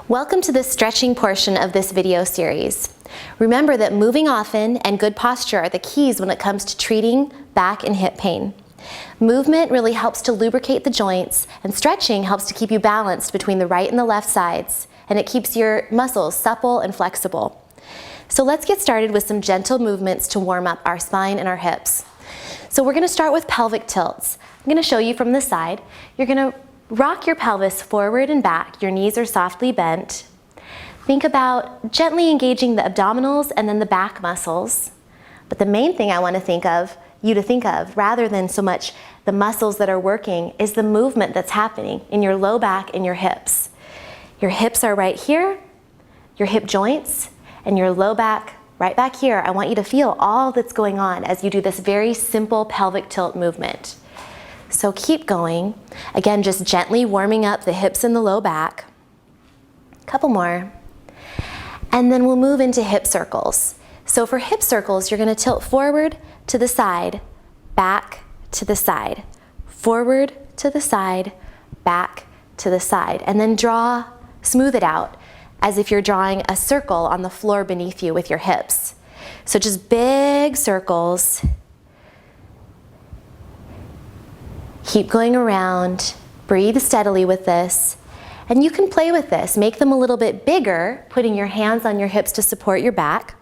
Welcome to the stretching portion of this video series. Remember that moving often and good posture are the keys when it comes to treating back and hip pain. Movement really helps to lubricate the joints, and stretching helps to keep you balanced between the right and the left sides, and it keeps your muscles supple and flexible. So let's get started with some gentle movements to warm up our spine and our hips. So we're going to start with pelvic tilts. I'm going to show you from the side. You're going to rock your pelvis forward and back. Your knees are softly bent. Think about gently engaging the abdominals and then the back muscles. But the main thing I want you to think of, rather than so much the muscles that are working, is the movement that's happening in your low back and your hips. Your hips are right here, your hip joints, and your low back right back here. I want you to feel all that's going on as you do this very simple pelvic tilt movement. So keep going. Again, just gently warming up the hips and the low back. A couple more. And then we'll move into hip circles. So for hip circles, you're going to tilt forward to the side, back to the side, forward to the side, back to the side, and then smooth it out as if you're drawing a circle on the floor beneath you with your hips. So just big circles. Keep going around, breathe steadily with this, and you can play with this. Make them a little bit bigger, putting your hands on your hips to support your back,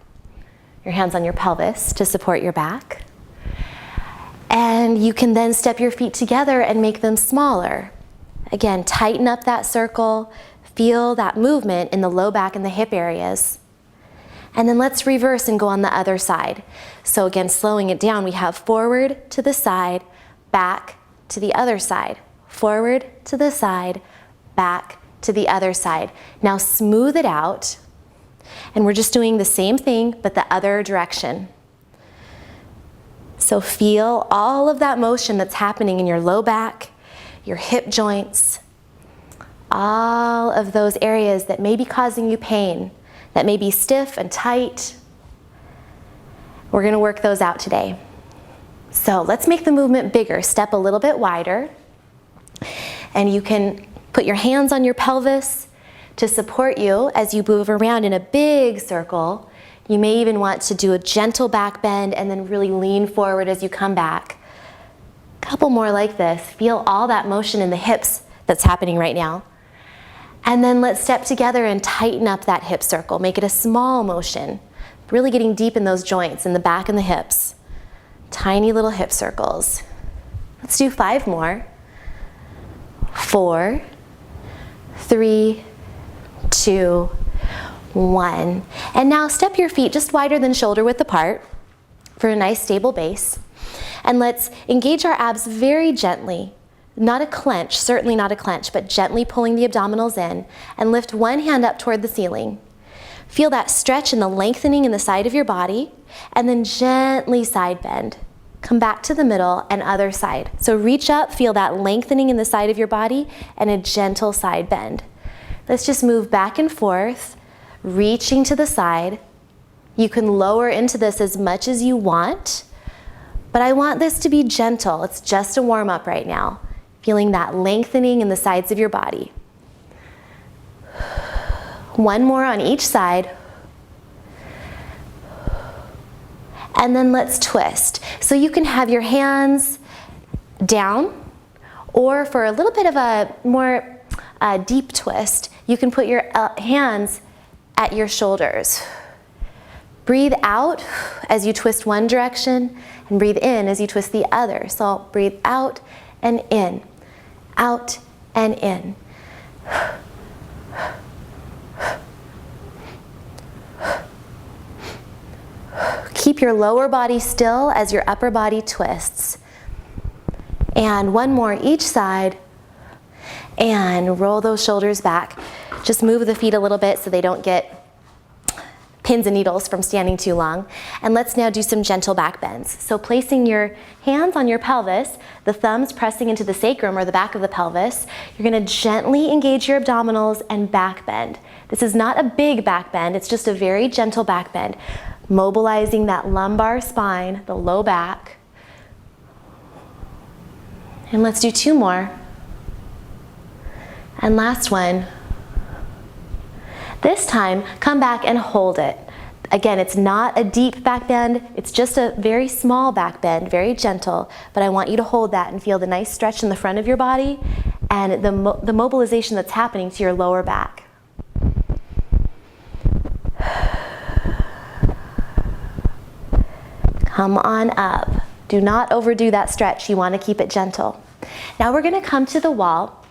your hands on your pelvis to support your back. And you can then step your feet together and make them smaller. Again, tighten up that circle, feel that movement in the low back and the hip areas. And then let's reverse and go on the other side. So again, slowing it down, we have forward to the side, back to the other side, forward to the side, back to the other side. Now smooth it out, and we're just doing the same thing but the other direction. So feel all of that motion that's happening in your low back, your hip joints, all of those areas that may be causing you pain, that may be stiff and tight. We're going to work those out today. So let's make the movement bigger. Step a little bit wider, and you can put your hands on your pelvis to support you as you move around in a big circle. You may even want to do a gentle back bend and then really lean forward as you come back. A couple more like this. Feel all that motion in the hips that's happening right now. And then let's step together and tighten up that hip circle. Make it a small motion, really getting deep in those joints in the back and the hips. Tiny little hip circles. Let's do 5 more. 4, 3, 2, 1. And now step your feet just wider than shoulder width apart for a nice stable base. And let's engage our abs very gently. Not a clench, certainly not a clench, but gently pulling the abdominals in, and lift one hand up toward the ceiling. Feel that stretch and the lengthening in the side of your body, and then gently side bend. Come back to the middle and other side. So reach up, feel that lengthening in the side of your body, and a gentle side bend. Let's just move back and forth, reaching to the side. You can lower into this as much as you want, but I want this to be gentle. It's just a warm-up right now. Feeling that lengthening in the sides of your body. 1 more on each side. And then let's twist. So you can have your hands down, or for a little bit of a more deep twist, you can put your hands at your shoulders. Breathe out as you twist one direction, and breathe in as you twist the other. So breathe out and in, out and in. Keep your lower body still as your upper body twists. And 1 more each side. And roll those shoulders back. Just move the feet a little bit so they don't get pins and needles from standing too long. And let's now do some gentle back bends. So placing your hands on your pelvis, the thumbs pressing into the sacrum or the back of the pelvis, you're going to gently engage your abdominals and back bend. This is not a big back bend, it's just a very gentle back bend. Mobilizing that lumbar spine, the low back. And let's do 2 more. And last one. This time, come back and hold it. Again, it's not a deep back bend, it's just a very small back bend, very gentle, but I want you to hold that and feel the nice stretch in the front of your body and the mobilization that's happening to your lower back. Come on up. Do not overdo that stretch, you want to keep it gentle. Now we're going to come to the wall.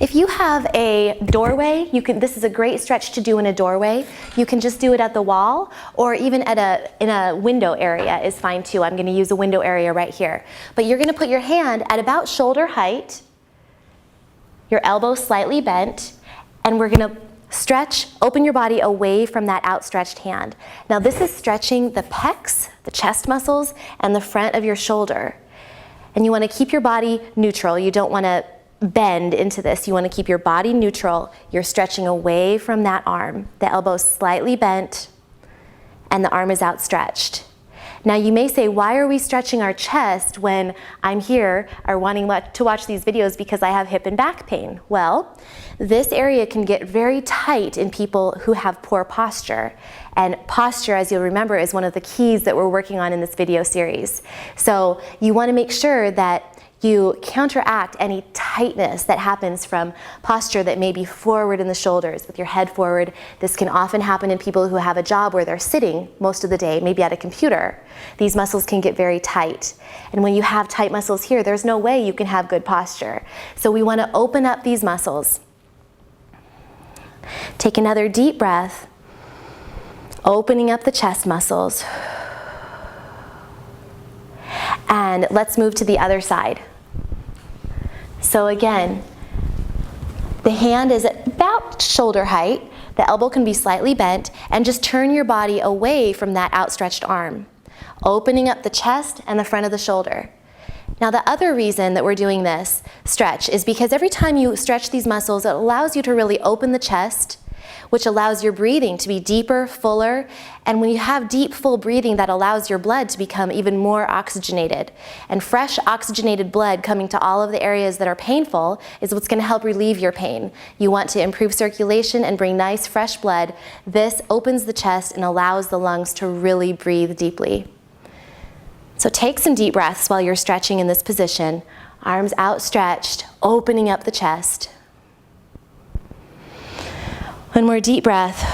If you have a doorway, this is a great stretch to do in a doorway. You can just do it at the wall, or even in a window area is fine too. I'm going to use a window area right here. But you're going to put your hand at about shoulder height, your elbow slightly bent, and we're going to stretch, open your body away from that outstretched hand. Now this is stretching the pecs, the chest muscles, and the front of your shoulder. And you want to keep your body neutral. You don't want to bend into this. You want to keep your body neutral. You're stretching away from that arm. The elbow's slightly bent and the arm is outstretched. Now you may say, why are we stretching our chest when I'm here or wanting to watch these videos because I have hip and back pain? Well, this area can get very tight in people who have poor posture. And posture, as you'll remember, is one of the keys that we're working on in this video series. So you want to make sure that you counteract any tightness that happens from posture that may be forward in the shoulders with your head forward. This can often happen in people who have a job where they're sitting most of the day, maybe at a computer. These muscles can get very tight. And when you have tight muscles here, there's no way you can have good posture. So we want to open up these muscles. Take another deep breath, opening up the chest muscles. And let's move to the other side. So again, the hand is at about shoulder height, the elbow can be slightly bent, and just turn your body away from that outstretched arm, opening up the chest and the front of the shoulder. Now the other reason that we're doing this stretch is because every time you stretch these muscles, it allows you to really open the chest, which allows your breathing to be deeper, fuller, and when you have deep, full breathing, that allows your blood to become even more oxygenated. And fresh oxygenated blood coming to all of the areas that are painful is what's going to help relieve your pain. You want to improve circulation and bring nice, fresh blood. This opens the chest and allows the lungs to really breathe deeply. So take some deep breaths while you're stretching in this position. Arms outstretched, opening up the chest. One more deep breath.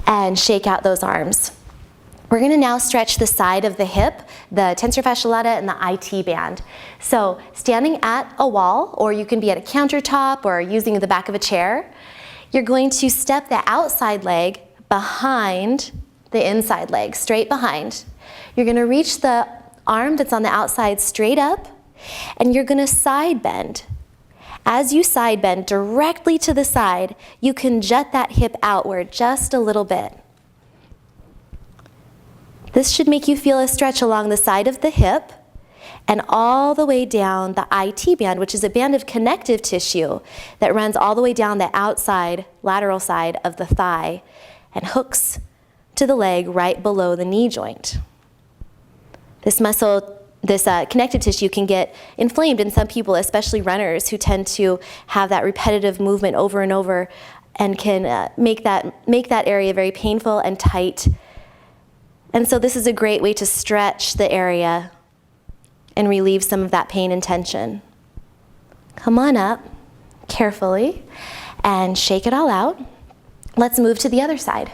And shake out those arms. We're going to now stretch the side of the hip, the tensor fasciae lata and the IT band. So standing at a wall, or you can be at a countertop or using the back of a chair, you're going to step the outside leg behind the inside leg, straight behind. You're going to reach the arm that's on the outside straight up, and you're going to side bend. As you side bend directly to the side, you can jut that hip outward just a little bit. This should make you feel a stretch along the side of the hip and all the way down the IT band, which is a band of connective tissue that runs all the way down the outside, lateral side of the thigh and hooks to the leg right below the knee joint. This connective tissue can get inflamed in some people, especially runners who tend to have that repetitive movement over and over and can make that area very painful and tight. And so this is a great way to stretch the area and relieve some of that pain and tension. Come on up carefully and shake it all out. Let's move to the other side.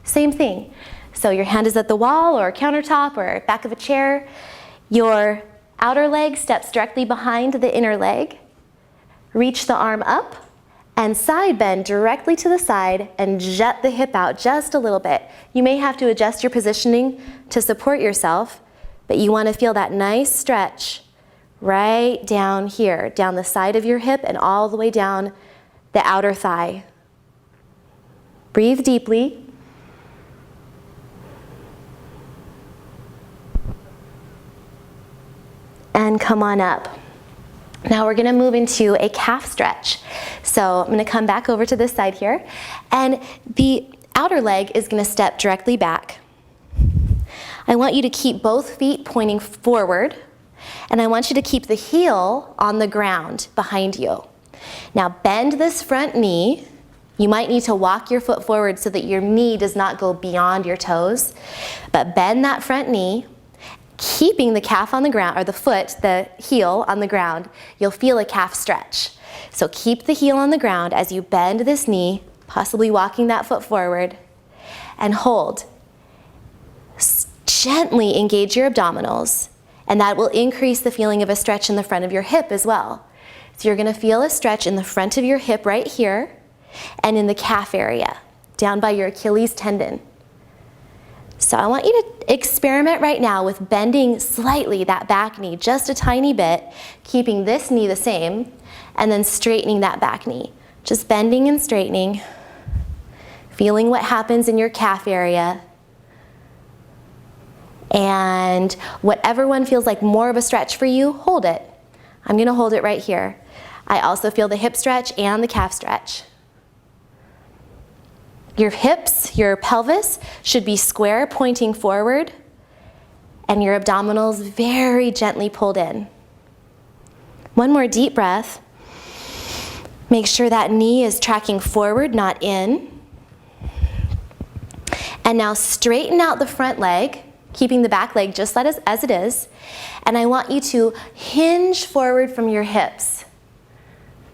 Same thing. So your hand is at the wall or countertop or back of a chair. Your outer leg steps directly behind the inner leg. Reach the arm up and side bend directly to the side and jut the hip out just a little bit. You may have to adjust your positioning to support yourself, but you want to feel that nice stretch right down here, down the side of your hip and all the way down the outer thigh. Breathe deeply. And come on up. Now we're going to move into a calf stretch. So I'm going to come back over to this side here, and the outer leg is going to step directly back. I want you to keep both feet pointing forward, and I want you to keep the heel on the ground behind you. Now bend this front knee. You might need to walk your foot forward so that your knee does not go beyond your toes, but bend that front knee, keeping the calf on the ground, or the foot, the heel on the ground. You'll feel a calf stretch. So keep the heel on the ground as you bend this knee, possibly walking that foot forward, and hold. Gently engage your abdominals, and that will increase the feeling of a stretch in the front of your hip as well. So you're going to feel a stretch in the front of your hip right here, and in the calf area, down by your Achilles tendon. So I want you to experiment right now with bending slightly that back knee, just a tiny bit, keeping this knee the same, and then straightening that back knee. Just bending and straightening, feeling what happens in your calf area. And whatever one feels like more of a stretch for you, hold it. I'm going to hold it right here. I also feel the hip stretch and the calf stretch. Your hips, your pelvis should be square, pointing forward, and your abdominals very gently pulled in. One more deep breath. Make sure that knee is tracking forward, not in. And now straighten out the front leg, keeping the back leg just as it is. And I want you to hinge forward from your hips,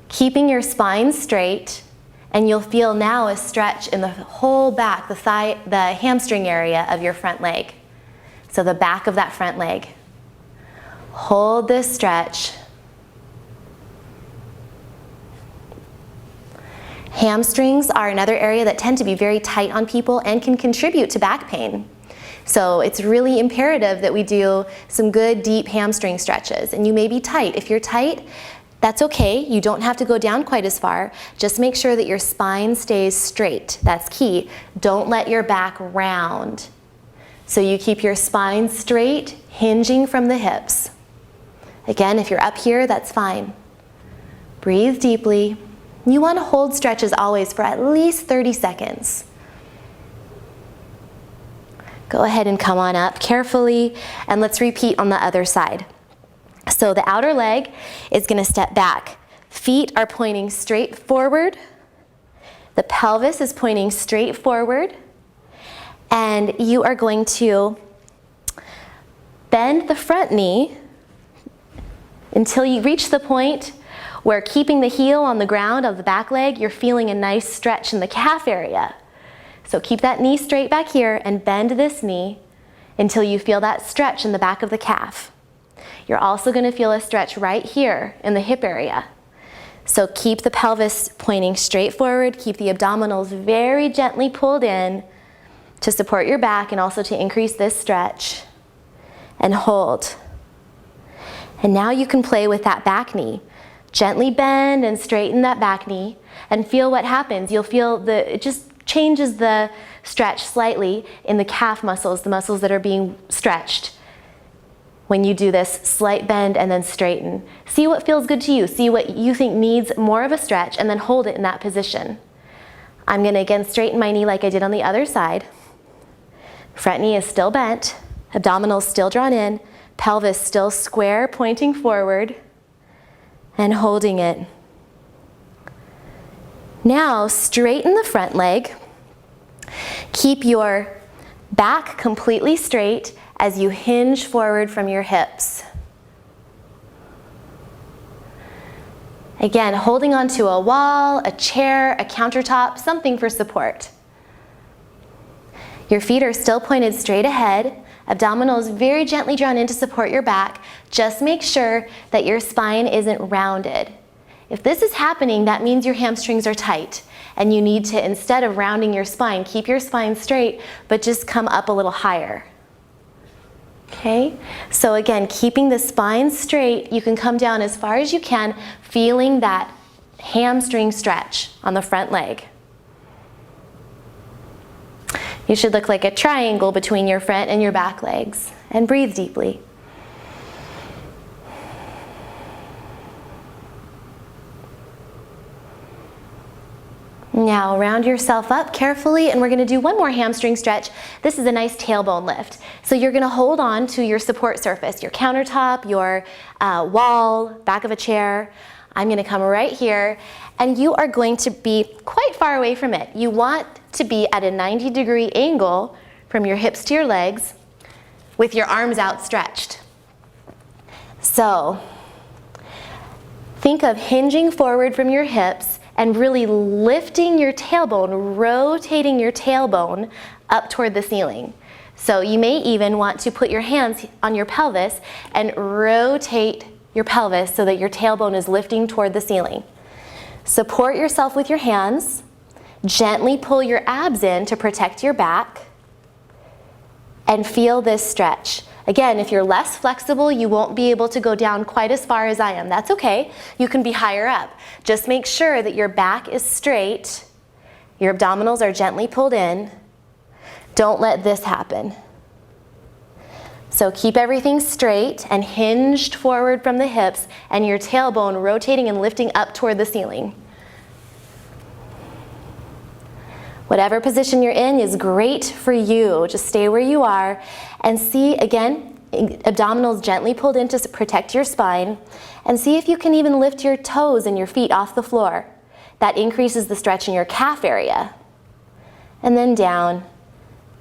keeping your spine straight. And you'll feel now a stretch in the whole back, the thigh, the hamstring area of your front leg. So the back of that front leg. Hold this stretch. Hamstrings are another area that tend to be very tight on people and can contribute to back pain. So it's really imperative that we do some good deep hamstring stretches. And you may be tight. If you're tight, that's okay. You don't have to go down quite as far. Just make sure that your spine stays straight. That's key. Don't let your back round. So you keep your spine straight, hinging from the hips. Again, if you're up here, that's fine. Breathe deeply. You want to hold stretches always for at least 30 seconds. Go ahead and come on up carefully, and let's repeat on the other side. So the outer leg is going to step back. Feet are pointing straight forward. The pelvis is pointing straight forward. And you are going to bend the front knee until you reach the point where, keeping the heel on the ground of the back leg, you're feeling a nice stretch in the calf area. So keep that knee straight back here and bend this knee until you feel that stretch in the back of the calf. You're also going to feel a stretch right here in the hip area. So keep the pelvis pointing straight forward, keep the abdominals very gently pulled in to support your back and also to increase this stretch. And hold. And now you can play with that back knee. Gently bend and straighten that back knee and feel what happens. You'll feel it just changes the stretch slightly in the calf muscles, the muscles that are being stretched. When you do this slight bend and then straighten. See what feels good to you. See what you think needs more of a stretch, and then hold it in that position. I'm going to again straighten my knee like I did on the other side. Front knee is still bent, abdominals still drawn in, pelvis still square, pointing forward, and holding it. Now straighten the front leg. Keep your back completely straight as you hinge forward from your hips. Again, holding onto a wall, a chair, a countertop, something for support. Your feet are still pointed straight ahead, abdominals very gently drawn in to support your back. Just make sure that your spine isn't rounded. If this is happening, that means your hamstrings are tight, and you need to, instead of rounding your spine, keep your spine straight, but just come up a little higher. Okay, so again, keeping the spine straight, you can come down as far as you can, feeling that hamstring stretch on the front leg. You should look like a triangle between your front and your back legs, and breathe deeply. Now round yourself up carefully, and we're going to do one more hamstring stretch. This is a nice tailbone lift. So you're going to hold on to your support surface, your countertop, your wall, back of a chair. I'm gonna come right here, and you are going to be quite far away from it. You want to be at a 90-degree angle from your hips to your legs with your arms outstretched. So think of hinging forward from your hips and really lifting your tailbone, rotating your tailbone up toward the ceiling. So you may even want to put your hands on your pelvis and rotate your pelvis so that your tailbone is lifting toward the ceiling. Support yourself with your hands. Gently pull your abs in to protect your back. And feel this stretch. Again, if you're less flexible, you won't be able to go down quite as far as I am. That's okay. You can be higher up. Just make sure that your back is straight. Your abdominals are gently pulled in. Don't let this happen. So keep everything straight and hinged forward from the hips and your tailbone rotating and lifting up toward the ceiling. Whatever position you're in is great for you. Just stay where you are and see, again, abdominals gently pulled in to protect your spine, and see if you can even lift your toes and your feet off the floor. That increases the stretch in your calf area. And then down.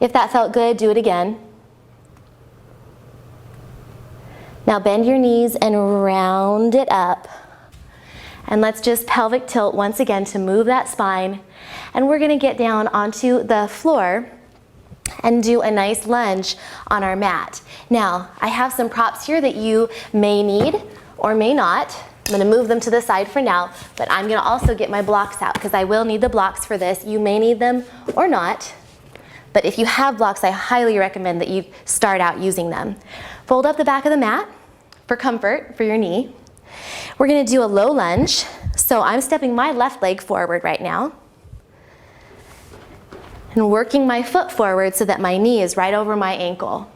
If that felt good, do it again. Now bend your knees and round it up. And let's just pelvic tilt once again to move that spine. And we're gonna get down onto the floor and do a nice lunge on our mat. Now, I have some props here that you may need or may not. I'm gonna move them to the side for now, but I'm gonna also get my blocks out because I will need the blocks for this. You may need them or not, but if you have blocks, I highly recommend that you start out using them. Fold up the back of the mat for comfort for your knee. We're gonna do a low lunge. So I'm stepping my left leg forward right now and working my foot forward so that my knee is right over my ankle.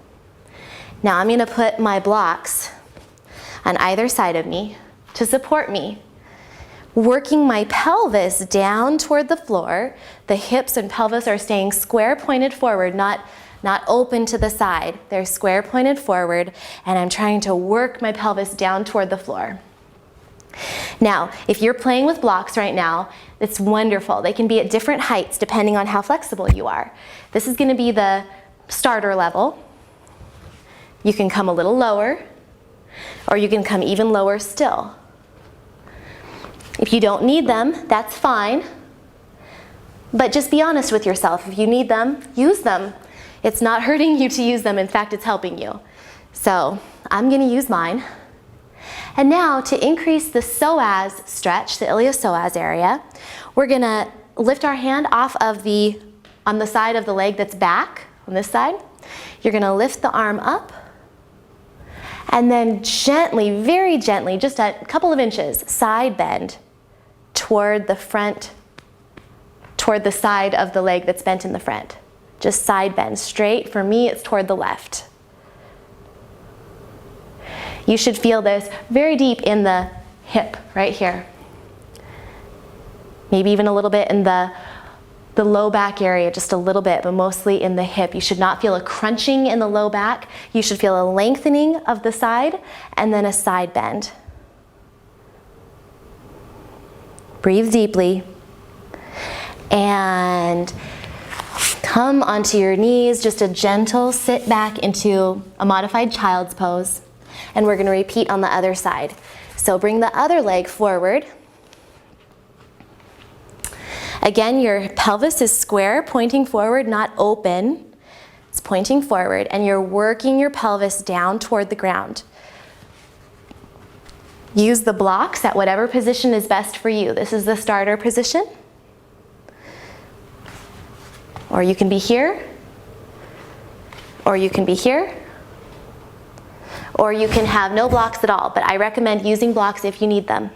Now I'm gonna put my blocks on either side of me to support me. Working my pelvis down toward the floor. The hips and pelvis are staying square pointed forward, not open to the side. They're square pointed forward, and I'm trying to work my pelvis down toward the floor. Now, if you're playing with blocks right now, it's wonderful. They can be at different heights depending on how flexible you are. This is gonna be the starter level. You can come a little lower, or you can come even lower still. If you don't need them, that's fine. But just be honest with yourself. If you need them, use them. It's not hurting you to use them. In fact, it's helping you. So I'm gonna use mine. And now to increase the psoas stretch, the iliopsoas area, we're gonna lift our hand off of on the side of the leg that's back, on this side. You're gonna lift the arm up and then gently, very gently, just a couple of inches, side bend toward the front, toward the side of the leg that's bent in the front. Just side bend straight. For me, it's toward the left. You should feel this very deep in the hip right here. Maybe even a little bit in the low back area, just a little bit, but mostly in the hip. You should not feel a crunching in the low back. You should feel a lengthening of the side and then a side bend. Breathe deeply and come onto your knees, just a gentle sit back into a modified child's pose. And we're gonna repeat on the other side. So bring the other leg forward. Again, your pelvis is square, pointing forward, not open. It's pointing forward, and you're working your pelvis down toward the ground. Use the blocks at whatever position is best for you. This is the starter position. Or you can be here, or you can be here, or you can have no blocks at all, but I recommend using blocks if you need them.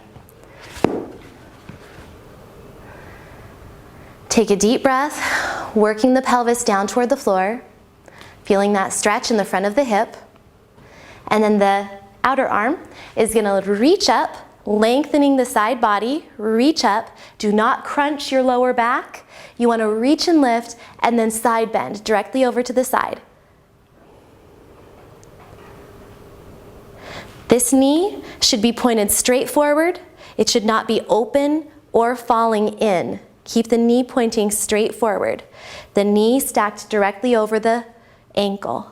Take a deep breath, working the pelvis down toward the floor, feeling that stretch in the front of the hip, and then the outer arm is gonna reach up, lengthening the side body, reach up. Do not crunch your lower back. You wanna reach and lift, and then side bend directly over to the side. This knee should be pointed straight forward. It should not be open or falling in. Keep the knee pointing straight forward. The knee stacked directly over the ankle.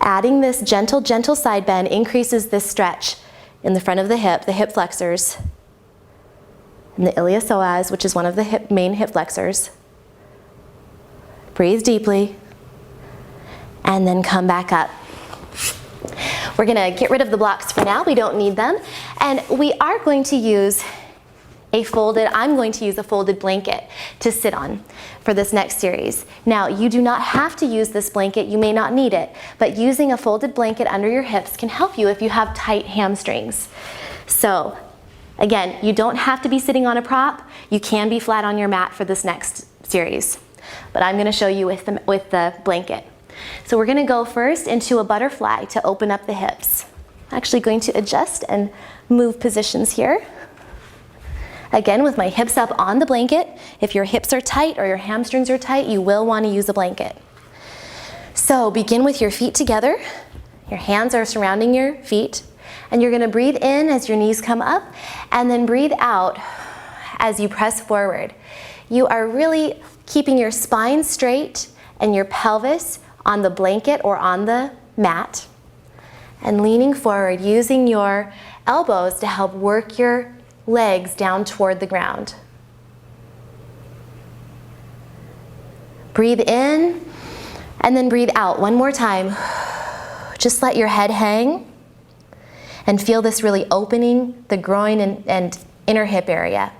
Adding this gentle, gentle side bend increases this stretch in the front of the hip flexors, and the iliopsoas, which is one of the main hip flexors. Breathe deeply, and then come back up. We're gonna get rid of the blocks for now. We don't need them. And we are going to use I'm going to use a folded blanket to sit on for this next series. Now, you do not have to use this blanket. You may not need it, but using a folded blanket under your hips can help you if you have tight hamstrings. So, again, you don't have to be sitting on a prop. You can be flat on your mat for this next series, but I'm gonna show you with the blanket. So we're gonna go first into a butterfly to open up the hips. I'm actually going to adjust and move positions here. Again, with my hips up on the blanket. If your hips are tight or your hamstrings are tight, you will want to use a blanket. So begin with your feet together. Your hands are surrounding your feet, and you're going to breathe in as your knees come up, and then breathe out as you press forward. You are really keeping your spine straight and your pelvis on the blanket or on the mat, and leaning forward, using your elbows to help work your legs down toward the ground. Breathe in and then breathe out one more time. Just let your head hang and feel this really opening the groin and inner hip area.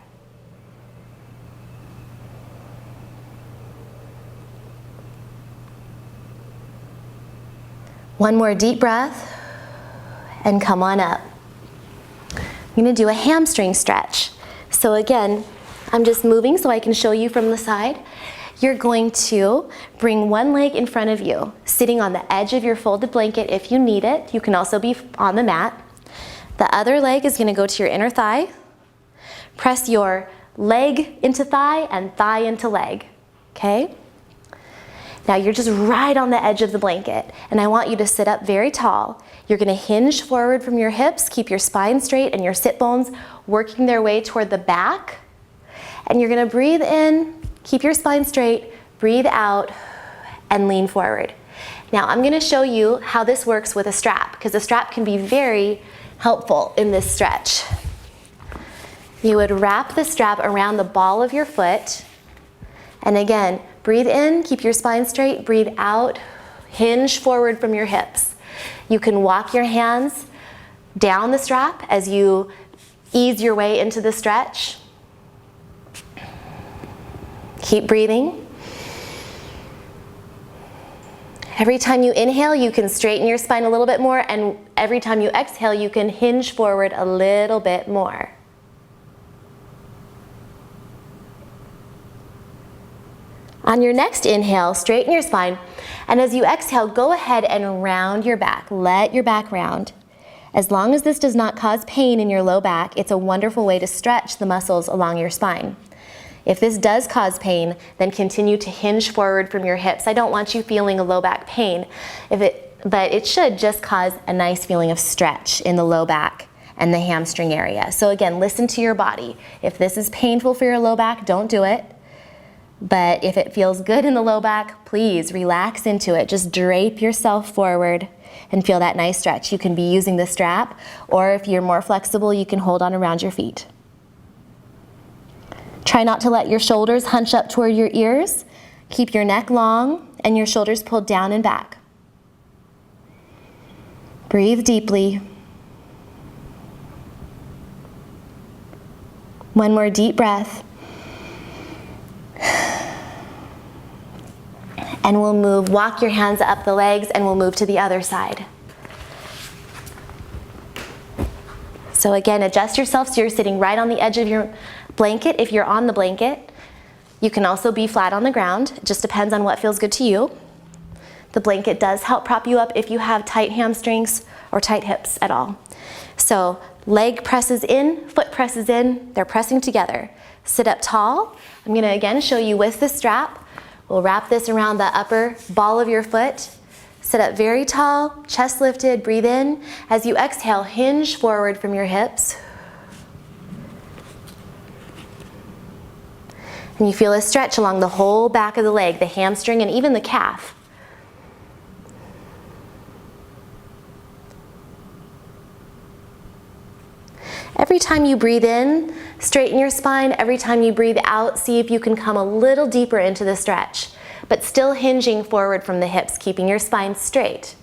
One more deep breath and come on up. I'm going to do a hamstring stretch. So again, I'm just moving so I can show you from the side. You're going to bring one leg in front of you, sitting on the edge of your folded blanket if you need it. You can also be on the mat. The other leg is going to go to your inner thigh. Press your leg into thigh and thigh into leg, okay? Now you're just right on the edge of the blanket, and I want you to sit up very tall. You're going to hinge forward from your hips, keep your spine straight and your sit bones working their way toward the back. And you're going to breathe in, keep your spine straight, breathe out, and lean forward. Now I'm going to show you how this works with a strap, because a strap can be very helpful in this stretch. You would wrap the strap around the ball of your foot, and again, breathe in, keep your spine straight, breathe out, hinge forward from your hips. You can walk your hands down the strap as you ease your way into the stretch. Keep breathing. Every time you inhale, you can straighten your spine a little bit more, and every time you exhale, you can hinge forward a little bit more. On your next inhale, straighten your spine, and as you exhale, go ahead and round your back. Let your back round. As long as this does not cause pain in your low back, it's a wonderful way to stretch the muscles along your spine. If this does cause pain, then continue to hinge forward from your hips. I don't want you feeling a low back pain, but it should just cause a nice feeling of stretch in the low back and the hamstring area. So again, listen to your body. If this is painful for your low back, don't do it. But if it feels good in the low back, please relax into it. Just drape yourself forward and feel that nice stretch. You can be using the strap, or if you're more flexible, you can hold on around your feet. Try not to let your shoulders hunch up toward your ears. Keep your neck long and your shoulders pulled down and back. Breathe deeply. One more deep breath. And we'll walk your hands up the legs, and we'll move to the other side. So again, adjust yourself so you're sitting right on the edge of your blanket if you're on the blanket. You can also be flat on the ground. It just depends on what feels good to you. The blanket does help prop you up if you have tight hamstrings or tight hips at all. So leg presses in, foot presses in, they're pressing together. Sit up tall. I'm going to again show you with the strap. We'll wrap this around the upper ball of your foot. Sit up very tall, chest lifted, breathe in. As you exhale, hinge forward from your hips. And you feel a stretch along the whole back of the leg, the hamstring, and even the calf. Every time you breathe in, straighten your spine. Every time you breathe out, see if you can come a little deeper into the stretch, but still hinging forward from the hips, keeping your spine straight.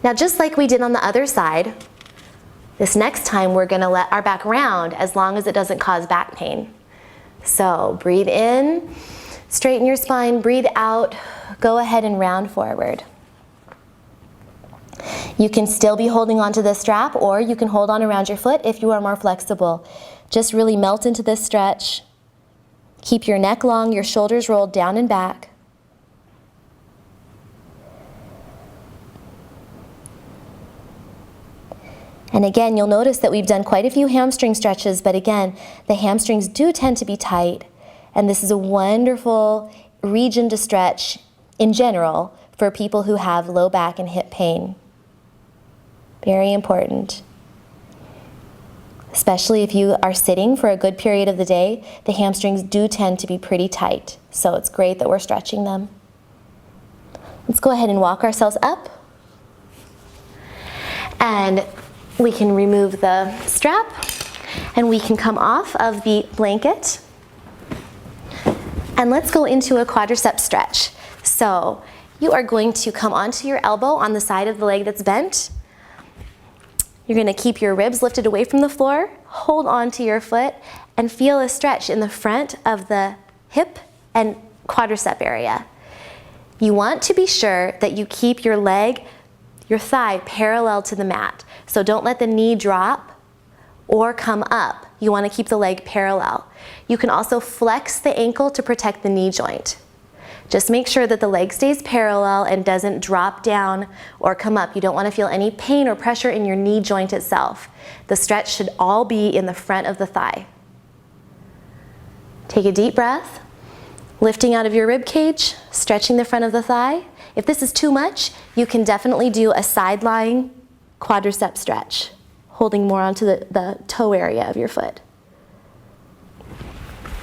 Now, just like we did on the other side, this next time we're going to let our back round as long as it doesn't cause back pain. So breathe in, straighten your spine, breathe out, go ahead and round forward. You can still be holding onto the strap, or you can hold on around your foot if you are more flexible. Just really melt into this stretch. Keep your neck long, your shoulders rolled down and back. And again, you'll notice that we've done quite a few hamstring stretches, but again, the hamstrings do tend to be tight, and this is a wonderful region to stretch in general for people who have low back and hip pain. Very important. Especially if you are sitting for a good period of the day, the hamstrings do tend to be pretty tight, so it's great that we're stretching them. Let's go ahead and walk ourselves up. And we can remove the strap, and we can come off of the blanket. And let's go into a quadricep stretch. So you are going to come onto your elbow on the side of the leg that's bent. You're going to keep your ribs lifted away from the floor, hold on to your foot, and feel a stretch in the front of the hip and quadricep area. You want to be sure that you keep your leg, your thigh parallel to the mat. So don't let the knee drop or come up. You want to keep the leg parallel. You can also flex the ankle to protect the knee joint. Just make sure that the leg stays parallel and doesn't drop down or come up. You don't want to feel any pain or pressure in your knee joint itself. The stretch should all be in the front of the thigh. Take a deep breath, lifting out of your rib cage, stretching the front of the thigh. If this is too much, you can definitely do a side-lying quadricep stretch, holding more onto the toe area of your foot.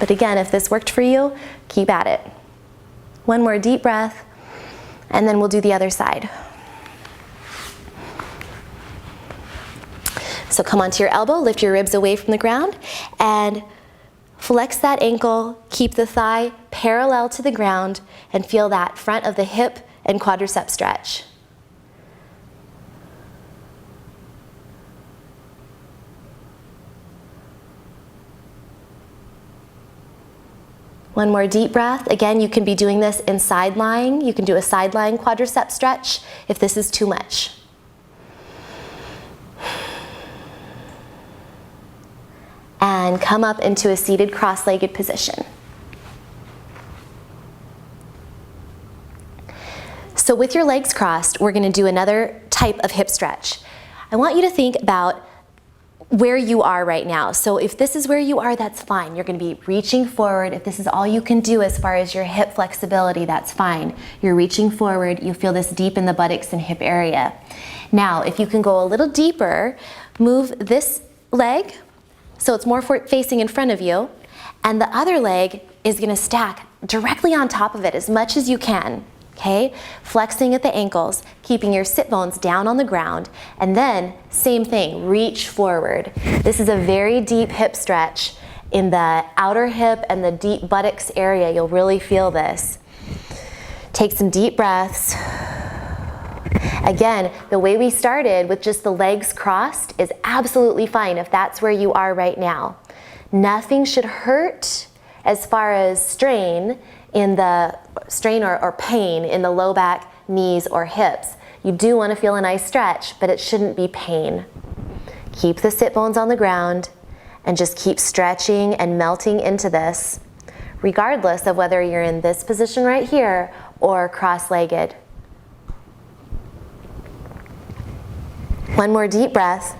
But again, if this worked for you, keep at it. One more deep breath, and then we'll do the other side. So come onto your elbow, lift your ribs away from the ground, and flex that ankle, keep the thigh parallel to the ground, and feel that front of the hip and quadricep stretch. One more deep breath. Again, you can be doing this in side lying. You can do a side lying quadricep stretch if this is too much. And come up into a seated cross-legged position. So with your legs crossed, we're going to do another type of hip stretch. I want you to think about where you are right now. So if this is where you are, that's fine. You're going to be reaching forward. If this is all you can do as far as your hip flexibility, that's fine. You're reaching forward. You feel this deep in the buttocks and hip area. Now, if you can go a little deeper, move this leg so it's more facing in front of you, and the other leg is going to stack directly on top of it as much as you can. Okay, flexing at the ankles, keeping your sit bones down on the ground, and then same thing, reach forward. This is a very deep hip stretch in the outer hip and the deep buttocks area. You'll really feel this. Take some deep breaths. Again, the way we started with just the legs crossed is absolutely fine if that's where you are right now. Nothing should hurt as far as strain or pain in the low back, knees, or hips. You do want to feel a nice stretch, but it shouldn't be pain. Keep the sit bones on the ground and just keep stretching and melting into this, regardless of whether you're in this position right here or cross-legged. One more deep breath.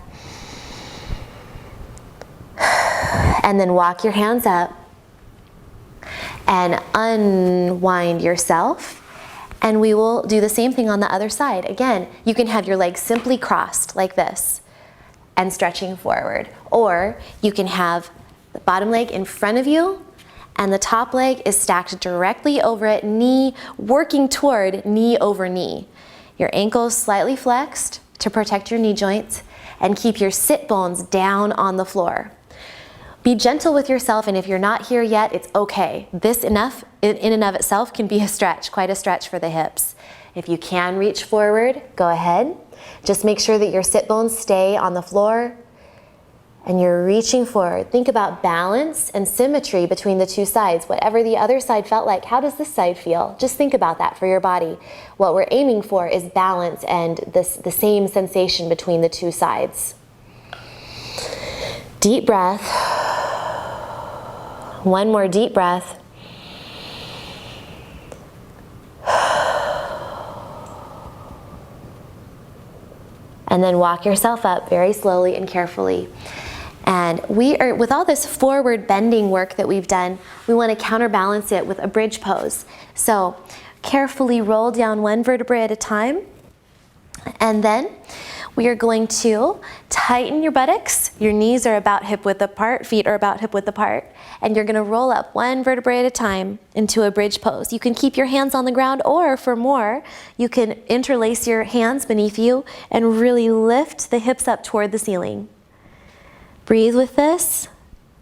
And then walk your hands up and unwind yourself And we will do the same thing on the other side. Again, you can have your legs simply crossed like this and stretching forward. Or you can have the bottom leg in front of you and the top leg is stacked directly over it, knee working toward knee over knee. Your ankles slightly flexed to protect your knee joints and keep your sit bones down on the floor. Be gentle with yourself, and if you're not here yet, it's okay. This enough in and of itself can be a stretch, quite a stretch for the hips. If you can reach forward, go ahead. Just make sure that your sit bones stay on the floor and you're reaching forward. Think about balance and symmetry between the two sides. Whatever the other side felt like, how does this side feel? Just think about that for your body. What we're aiming for is balance and the same sensation between the two sides. Deep breath. One more deep breath. And then walk yourself up very slowly and carefully. And with all this forward bending work that we've done, we want to counterbalance it with a bridge pose. So carefully roll down one vertebrae at a time. And then we are going to tighten your buttocks. Your knees are about hip width apart, feet are about hip width apart. And you're going to roll up one vertebrae at a time into a bridge pose. You can keep your hands on the ground, or for more, you can interlace your hands beneath you and really lift the hips up toward the ceiling. Breathe with this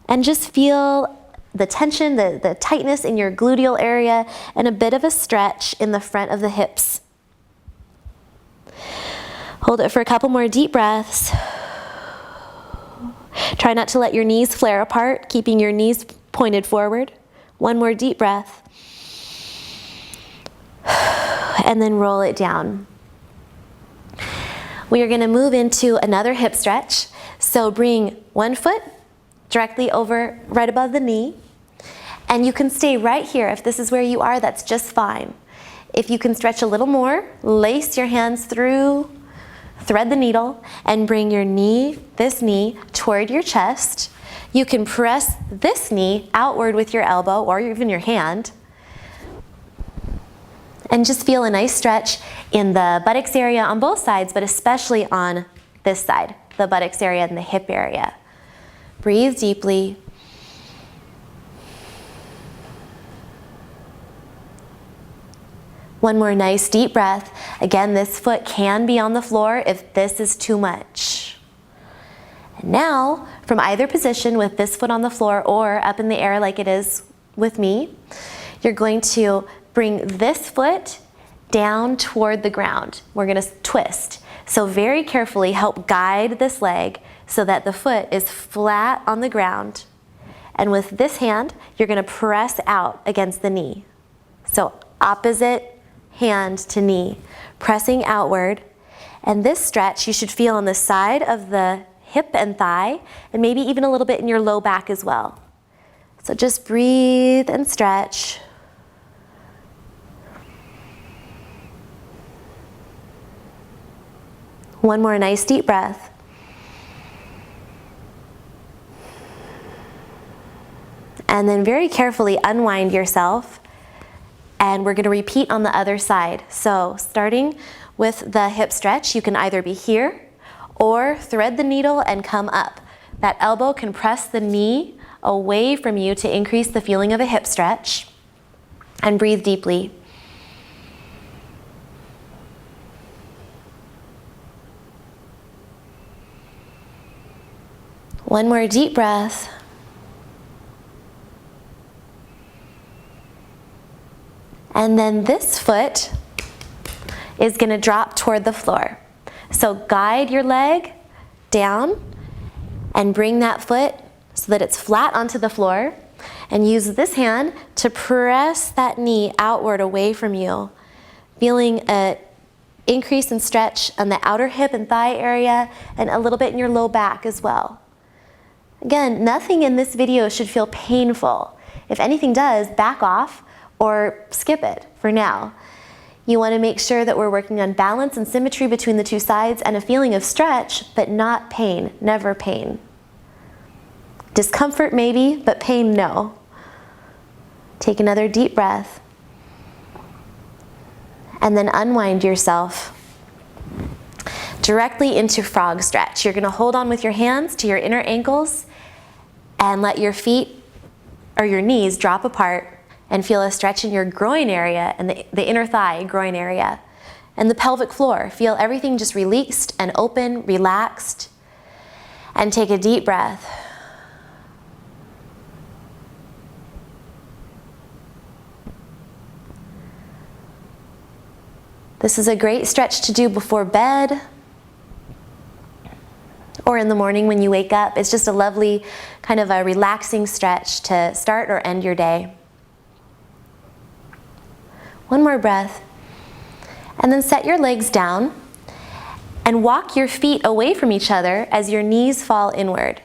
and just feel the tension, the tightness in your gluteal area and a bit of a stretch in the front of the hips. Hold it for a couple more deep breaths. Try not to let your knees flare apart, keeping your knees pointed forward. One more deep breath. And then roll it down. We are going to move into another hip stretch. So bring one foot directly over right above the knee. And you can stay right here. If this is where you are, that's just fine. If you can stretch a little more, lace your hands through, thread the needle, and bring your knee, this knee, toward your chest. You can press this knee outward with your elbow or even your hand. And just feel a nice stretch in the buttocks area on both sides, but especially on this side, the buttocks area and the hip area. Breathe deeply. One more nice deep breath. Again, this foot can be on the floor if this is too much. And now, from either position with this foot on the floor or up in the air like it is with me, you're going to bring this foot down toward the ground. We're going to twist. So very carefully help guide this leg so that the foot is flat on the ground. And with this hand, you're going to press out against the knee. So opposite hand to knee, pressing outward. And this stretch you should feel on the side of the hip and thigh, and maybe even a little bit in your low back as well. So just breathe and stretch. One more nice deep breath. And then very carefully unwind yourself. And we're going to repeat on the other side. So starting with the hip stretch, you can either be here or thread the needle and come up. That elbow can press the knee away from you to increase the feeling of a hip stretch. And breathe deeply. One more deep breath. And then this foot is going to drop toward the floor. So guide your leg down and bring that foot so that it's flat onto the floor. And use this hand to press that knee outward away from you. Feeling an increase in stretch on the outer hip and thigh area and a little bit in your low back as well. Again, nothing in this video should feel painful. If anything does, back off or skip it for now. You want to make sure that we're working on balance and symmetry between the two sides and a feeling of stretch, but not pain, never pain. Discomfort maybe, but pain no. Take another deep breath. And then unwind yourself directly into frog stretch. You're gonna hold on with your hands to your inner ankles and let your feet or your knees drop apart and feel a stretch in your groin area and the inner thigh groin area. And the pelvic floor. Feel everything just released and open, relaxed. And take a deep breath. This is a great stretch to do before bed or in the morning when you wake up. It's just a lovely kind of a relaxing stretch to start or end your day. One more breath. And then set your legs down and walk your feet away from each other as your knees fall inward.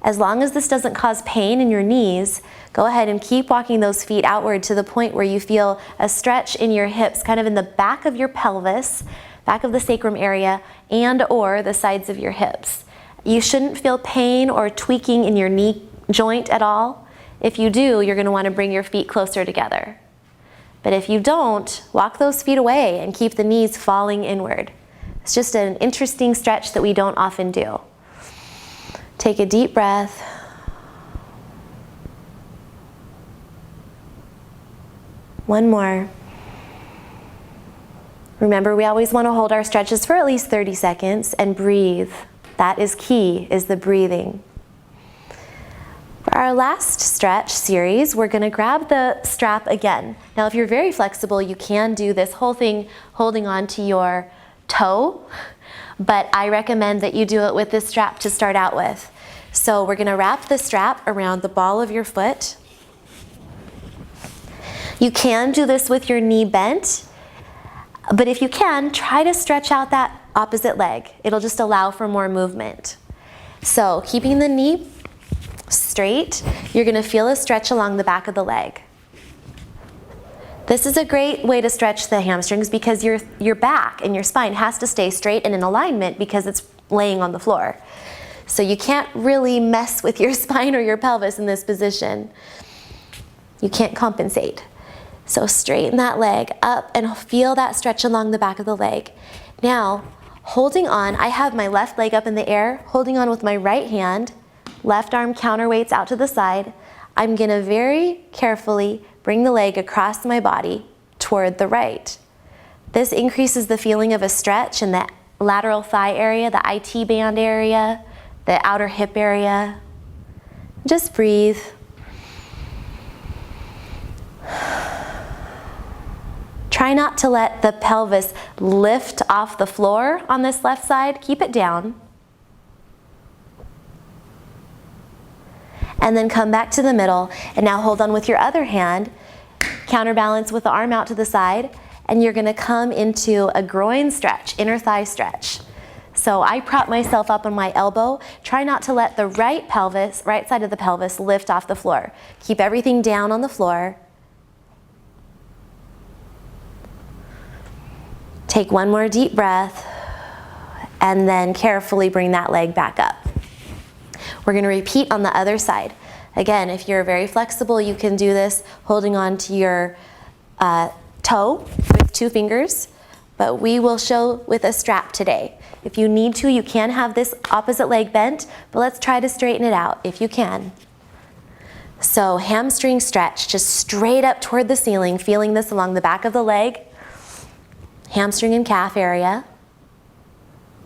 As long as this doesn't cause pain in your knees, go ahead and keep walking those feet outward to the point where you feel a stretch in your hips, kind of in the back of your pelvis, back of the sacrum area, and or the sides of your hips. You shouldn't feel pain or tweaking in your knee joint at all. If you do, you're going to want to bring your feet closer together. But if you don't, walk those feet away and keep the knees falling inward. It's just an interesting stretch that we don't often do. Take a deep breath. One more. Remember, we always want to hold our stretches for at least 30 seconds and breathe. That is key, is the breathing. For our last stretch series, we're going to grab the strap again. Now, if you're very flexible, you can do this whole thing holding on to your toe, but I recommend that you do it with this strap to start out with. So we're going to wrap the strap around the ball of your foot. You can do this with your knee bent, but if you can, try to stretch out that opposite leg. It'll just allow for more movement. So keeping the knee straight, you're going to feel a stretch along the back of the leg. This is a great way to stretch the hamstrings because your back and your spine has to stay straight and in alignment because it's laying on the floor. So you can't really mess with your spine or your pelvis in this position. You can't compensate. So straighten that leg up and feel that stretch along the back of the leg. Now, holding on, I have my left leg up in the air, holding on with my right hand, left arm counterweights out to the side. I'm going to very carefully bring the leg across my body toward the right. This increases the feeling of a stretch in the lateral thigh area, the IT band area, the outer hip area. Just breathe. Try not to let the pelvis lift off the floor on this left side. Keep it down. And then come back to the middle. And now hold on with your other hand. Counterbalance with the arm out to the side. And you're going to come into a groin stretch, inner thigh stretch. So I prop myself up on my elbow. Try not to let the right side of the pelvis lift off the floor. Keep everything down on the floor. Take one more deep breath and then carefully bring that leg back up. We're going to repeat on the other side. Again, if you're very flexible, you can do this holding on to your toe with 2 fingers, but we will show with a strap today. If you need to, you can have this opposite leg bent, but let's try to straighten it out if you can. So hamstring stretch, just straight up toward the ceiling, feeling this along the back of the leg, hamstring and calf area.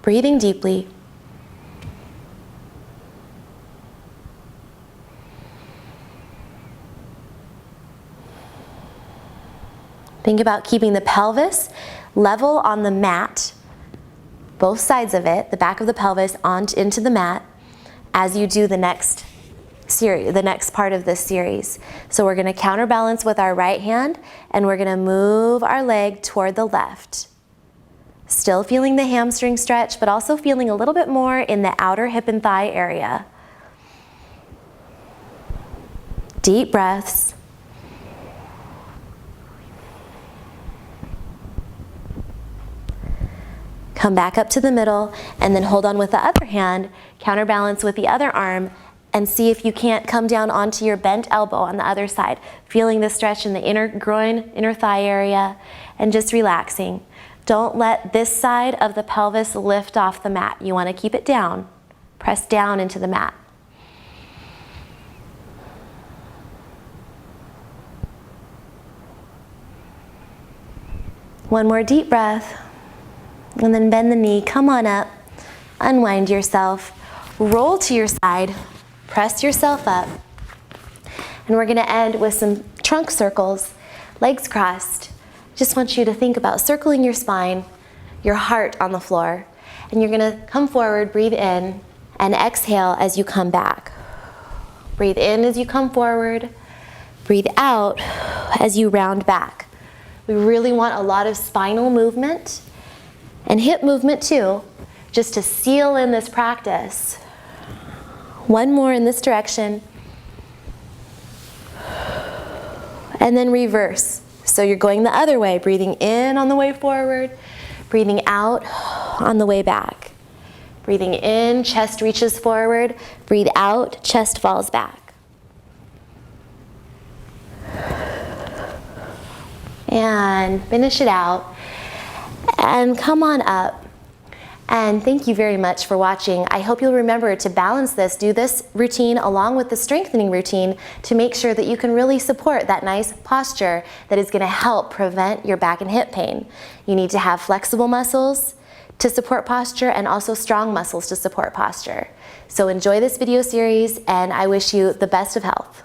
Breathing deeply. Think about keeping the pelvis level on the mat, both sides of it, the back of the pelvis into the mat as you do the next part of this series. So we're going to counterbalance with our right hand and we're going to move our leg toward the left. Still feeling the hamstring stretch, but also feeling a little bit more in the outer hip and thigh area. Deep breaths. Come back up to the middle and then hold on with the other hand, counterbalance with the other arm, and see if you can't come down onto your bent elbow on the other side, feeling the stretch in the inner groin, inner thigh area, and just relaxing. Don't let this side of the pelvis lift off the mat. You want to keep it down. Press down into the mat. One more deep breath, and then bend the knee, come on up, unwind yourself, roll to your side, press yourself up, and we're gonna end with some trunk circles, legs crossed. Just want you to think about circling your spine, your heart on the floor, and you're gonna come forward, breathe in, and exhale as you come back. Breathe in as you come forward, breathe out as you round back. We really want a lot of spinal movement and hip movement too, just to seal in this practice. One more in this direction. And then reverse. So you're going the other way, breathing in on the way forward, breathing out on the way back. Breathing in, chest reaches forward, breathe out, chest falls back. And finish it out, and come on up. And thank you very much for watching. I hope you'll remember to balance this, do this routine along with the strengthening routine to make sure that you can really support that nice posture that is going to help prevent your back and hip pain. You need to have flexible muscles to support posture and also strong muscles to support posture. So enjoy this video series, and I wish you the best of health.